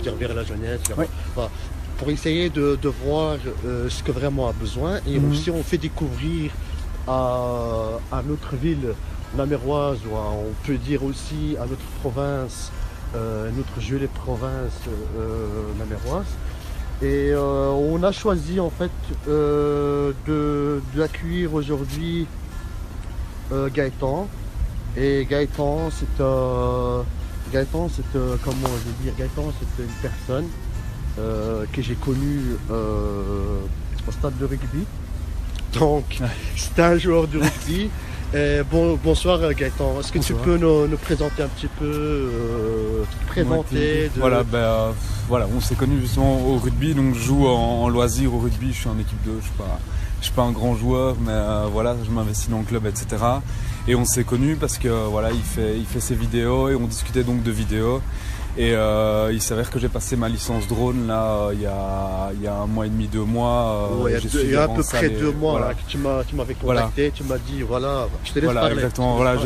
vers la jeunesse, Oui. enfin, pour essayer de voir ce que vraiment a besoin. Et aussi, on fait découvrir à notre ville naméroise, ou on peut dire aussi à notre province, notre jolie province naméroise. Et on a choisi en fait d'accueillir aujourd'hui Gaëtan. Et Gaëtan, comment je vais dire, Gaëtan, c'est une personne que j'ai connue au stade de rugby. Donc, c'est un joueur de rugby. Bonsoir Gaëtan, est-ce que tu peux nous présenter un petit peu, te présenter Voilà, voilà, on s'est connus justement au rugby, donc je joue en loisir au rugby, je suis en équipe 2, je suis pas un grand joueur, mais voilà, je m'investis dans le club, etc. Et on s'est connus parce que voilà, il fait ses vidéos et on discutait donc de vidéos. Et il s'avère que j'ai passé ma licence drone là il y a 1 mois et demi, 2 mois. Il y a à peu près 2 mois voilà. Là, que tu m'avais contacté, tu m'as dit voilà, je te laisse voilà, parler. Exactement, voilà,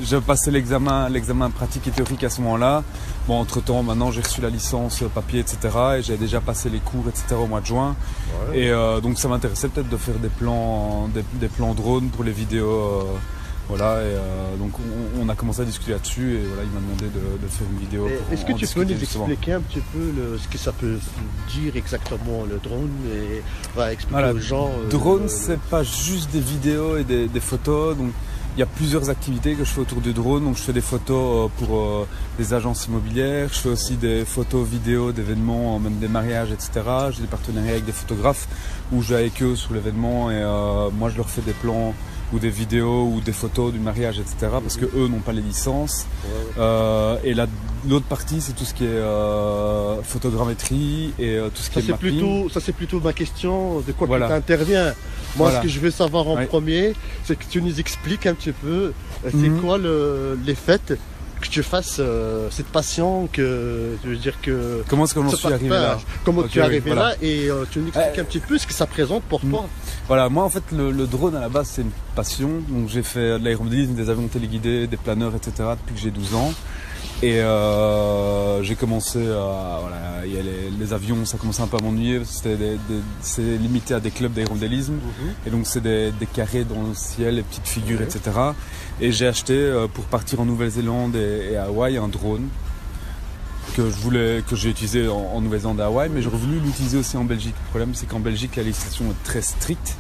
j'ai passé l'examen pratique et théorique à ce moment-là. Bon, entre temps, maintenant j'ai reçu la licence papier, etc. Et j'ai déjà passé les cours, etc. au mois de juin. Ouais. Et donc ça m'intéressait peut-être de faire des plans drone pour les vidéos. Voilà, et donc on a commencé à discuter là-dessus et voilà, il m'a demandé de faire une vidéo. Est-ce que tu peux nous expliquer un petit peu ce que ça peut dire exactement le drone et expliquer aux gens drone, c'est pas juste des vidéos et des photos, donc il y a plusieurs activités que je fais autour du drone. Donc je fais des photos pour des agences immobilières, je fais aussi des photos vidéos d'événements, même des mariages, etc. J'ai des partenariats avec des photographes où je vais avec eux sur l'événement et moi je leur fais des plans ou des vidéos ou des photos du mariage, etc. parce que eux n'ont pas les licences. Et l'autre partie, c'est tout ce qui est photogrammétrie et tout ce qui est mapping. Ça c'est plutôt ma question, de quoi tu interviens. Moi, ce que je veux savoir en premier, c'est que tu nous expliques un petit peu, c'est quoi les faits que tu fasses cette passion, que je veux dire que comment est-ce que j'en suis arrivé là, comment tu es arrivé là, et tu nous expliques un petit peu ce que ça présente pour toi. Voilà, moi en fait le drone à la base c'est une passion, donc j'ai fait de l'aéromodélisme, des avions téléguidés, des planeurs, etc. depuis que j'ai 12 ans. Et j'ai commencé à... Voilà, il y a les avions, ça commençait un peu à m'ennuyer, c'est limité à des clubs d'aéromodélisme. Et donc c'est des carrés dans le ciel, les petites figures, etc. Et j'ai acheté pour partir en Nouvelle-Zélande et à Hawaï un drone que j'ai utilisé en Nouvelle-Zélande et à Hawaï, mais j'aurais voulu l'utiliser aussi en Belgique. Le problème c'est qu'en Belgique la législation est très stricte.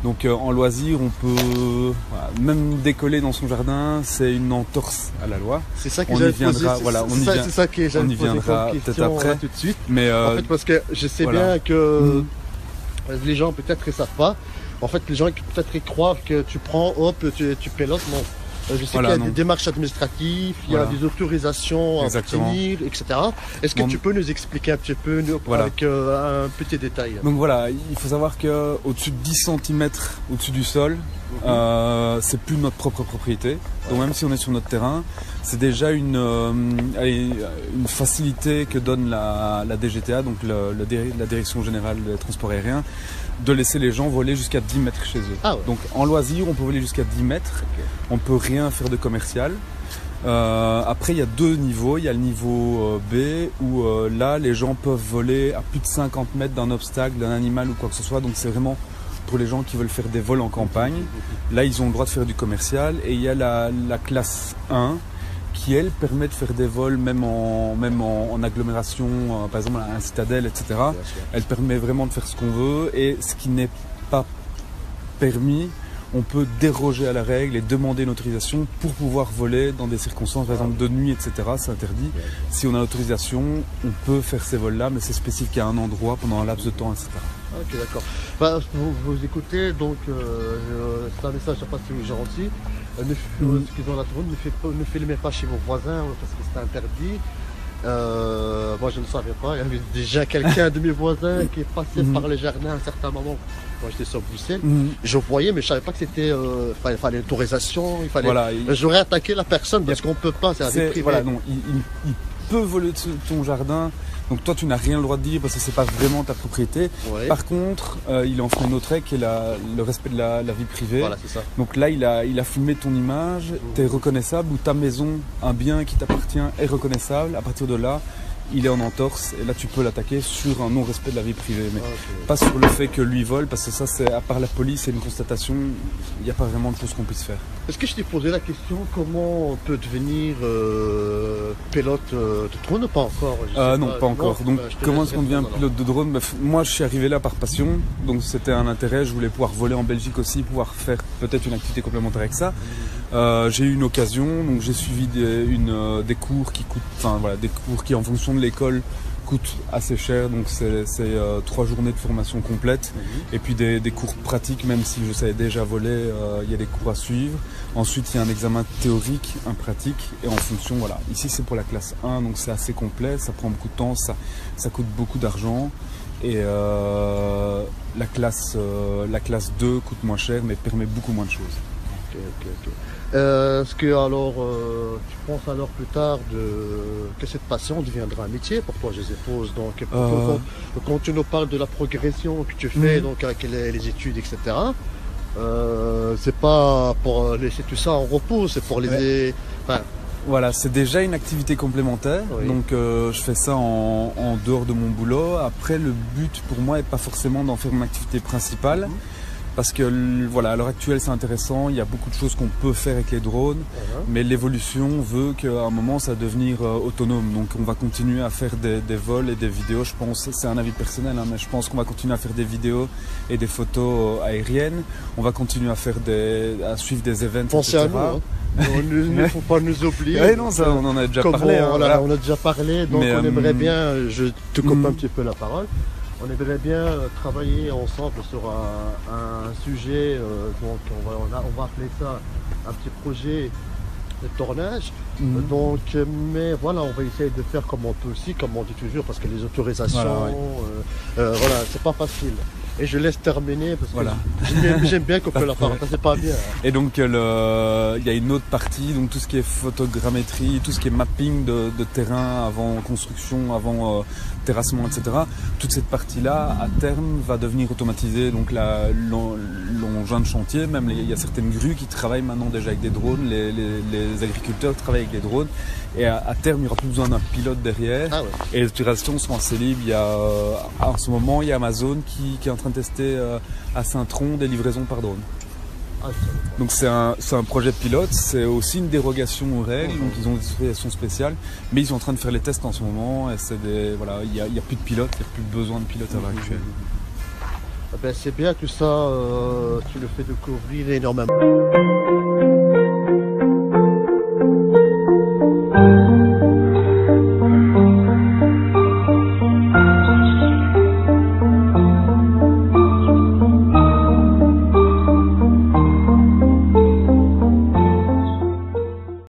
Donc en loisir, on peut même décoller dans son jardin, c'est une entorse à la loi. C'est ça que j'allais poser. Voilà, on y viendra peut-être après. Tout de suite. Mais en fait, parce que je sais bien que les gens peut-être ne savent pas. En fait, les gens peut-être croient que tu prends, hop, tu pilotes. Non. Je sais qu'il y a des démarches administratives, il y a des autorisations à obtenir, etc. Est-ce que tu peux nous expliquer un petit peu avec un petit détail? Donc voilà, il faut savoir qu'au-dessus de 10 cm au-dessus du sol, c'est plus notre propre propriété. Donc même si on est sur notre terrain, c'est déjà une facilité que donne la DGTA, donc la Direction Générale des Transports Aériens, de laisser les gens voler jusqu'à 10 mètres chez eux. Donc en loisir, on peut voler jusqu'à 10 mètres, on ne peut rien faire de commercial. Après, il y a 2 niveaux. Il y a le niveau B où là, les gens peuvent voler à plus de 50 mètres d'un obstacle, d'un animal ou quoi que ce soit. Donc c'est vraiment pour les gens qui veulent faire des vols en campagne. Là, ils ont le droit de faire du commercial. Et il y a la classe 1 qui, elle, permet de faire des vols même en agglomération, par exemple à un citadelle, etc. Elle permet vraiment de faire ce qu'on veut. Et ce qui n'est pas permis, on peut déroger à la règle et demander une autorisation pour pouvoir voler dans des circonstances, par exemple de nuit, etc. C'est interdit. Si on a l'autorisation, on peut faire ces vols-là, mais c'est spécifique à un endroit pendant un laps de temps, etc. Ok, d'accord. Vous écoutez, donc c'est un message, je ne sais pas si vous gentil. Excusez-moi la tourne, ne filmez pas chez vos voisins parce que c'est interdit. Moi je ne savais pas, il y avait déjà quelqu'un de mes voisins qui est passé par le jardin à un certain moment quand j'étais sur Bruxelles. Je voyais, mais je ne savais pas que c'était il fallait l'autorisation, il fallait. Voilà, j'aurais attaqué la personne parce qu'on ne peut pas, c'est la vie privée. Voilà, non, il peut voler de ton jardin. Donc toi tu n'as rien le droit de dire parce que c'est pas vraiment ta propriété. Par contre, il en fait une autre règle qui est le respect de la vie privée. Voilà, c'est ça. Donc là il a filmé ton image, tu es reconnaissable, ou ta maison, un bien qui t'appartient est reconnaissable. À partir de là, il est en entorse et là tu peux l'attaquer sur un non-respect de la vie privée, mais pas sur le fait que lui vole, parce que ça c'est, à part la police et une constatation, il n'y a pas vraiment de choses qu'on puisse faire. Est-ce que je t'ai posé la question comment on peut devenir pilote de drone ou pas encore? Non, pas encore. Donc comment est-ce qu'on devient pilote de drone? Moi je suis arrivé là par passion, donc c'était un intérêt, je voulais pouvoir voler en Belgique aussi, pouvoir faire peut-être une activité complémentaire avec ça. J'ai eu une occasion, donc j'ai suivi des cours qui coûtent, enfin voilà, des cours qui en fonction de l'école coûtent assez cher, donc c'est 3 journées de formation complète, et puis des cours pratiques, même si je savais déjà voler, il y a des cours à suivre. Ensuite il y a un examen théorique, un pratique, et en fonction, voilà, ici c'est pour la classe 1, donc c'est assez complet, ça prend beaucoup de temps, ça coûte beaucoup d'argent, et la classe 2 coûte moins cher, mais permet beaucoup moins de choses. Ok. Est-ce que alors tu penses alors plus tard que cette passion deviendra un métier pour toi, je suppose? Donc quand tu nous parles de la progression que tu fais donc avec les études, etc. C'est pas pour laisser tout ça en repos, c'est pour les. Enfin, voilà, c'est déjà une activité complémentaire, donc je fais ça en dehors de mon boulot. Après, le but pour moi n'est pas forcément d'en faire mon activité principale. Parce que voilà, à l'heure actuelle c'est intéressant, il y a beaucoup de choses qu'on peut faire avec les drones, mais l'évolution veut qu'à un moment ça va devenir autonome. Donc on va continuer à faire des vols et des vidéos, je pense, c'est un avis personnel, hein, mais je pense qu'on va continuer à faire des vidéos et des photos aériennes. On va continuer à suivre des events, pensez à nous, hein. Il ne faut pas nous oublier. Oui, non, ça, on en a déjà parlé. Voilà. On a déjà parlé, donc on aimerait bien, je te coupe un petit peu la parole. On aimerait bien travailler ensemble sur un sujet, donc on va appeler ça un petit projet de tournage. Donc, mais voilà, on va essayer de faire comme on peut aussi, comme on dit toujours, parce que les autorisations, voilà, c'est pas facile. Et je laisse terminer parce que j'aime bien qu'on peut la parole, c'est pas bien. Hein. Et donc il y a une autre partie, donc tout ce qui est photogrammétrie, tout ce qui est mapping de terrain avant construction, avant terrassement, etc. Toute cette partie-là, à terme, va devenir automatisée. Donc l'engin de chantier, même il y a certaines grues qui travaillent maintenant déjà avec des drones, les agriculteurs travaillent avec des drones. Et à terme, il n'y aura plus besoin d'un pilote derrière. Et les utilisations seront assez libres. En ce moment, il y a Amazon qui est en train de tester à Saint-Tron des livraisons par drone. Donc c'est un projet pilote, c'est aussi une dérogation aux règles, donc ils ont des autorisations spéciales, mais ils sont en train de faire les tests en ce moment, et voilà, il n'y a plus de pilotes, il n'y a plus besoin de pilotes à l'heure actuelle. Ben, c'est bien tout ça, tu le fais découvrir énormément.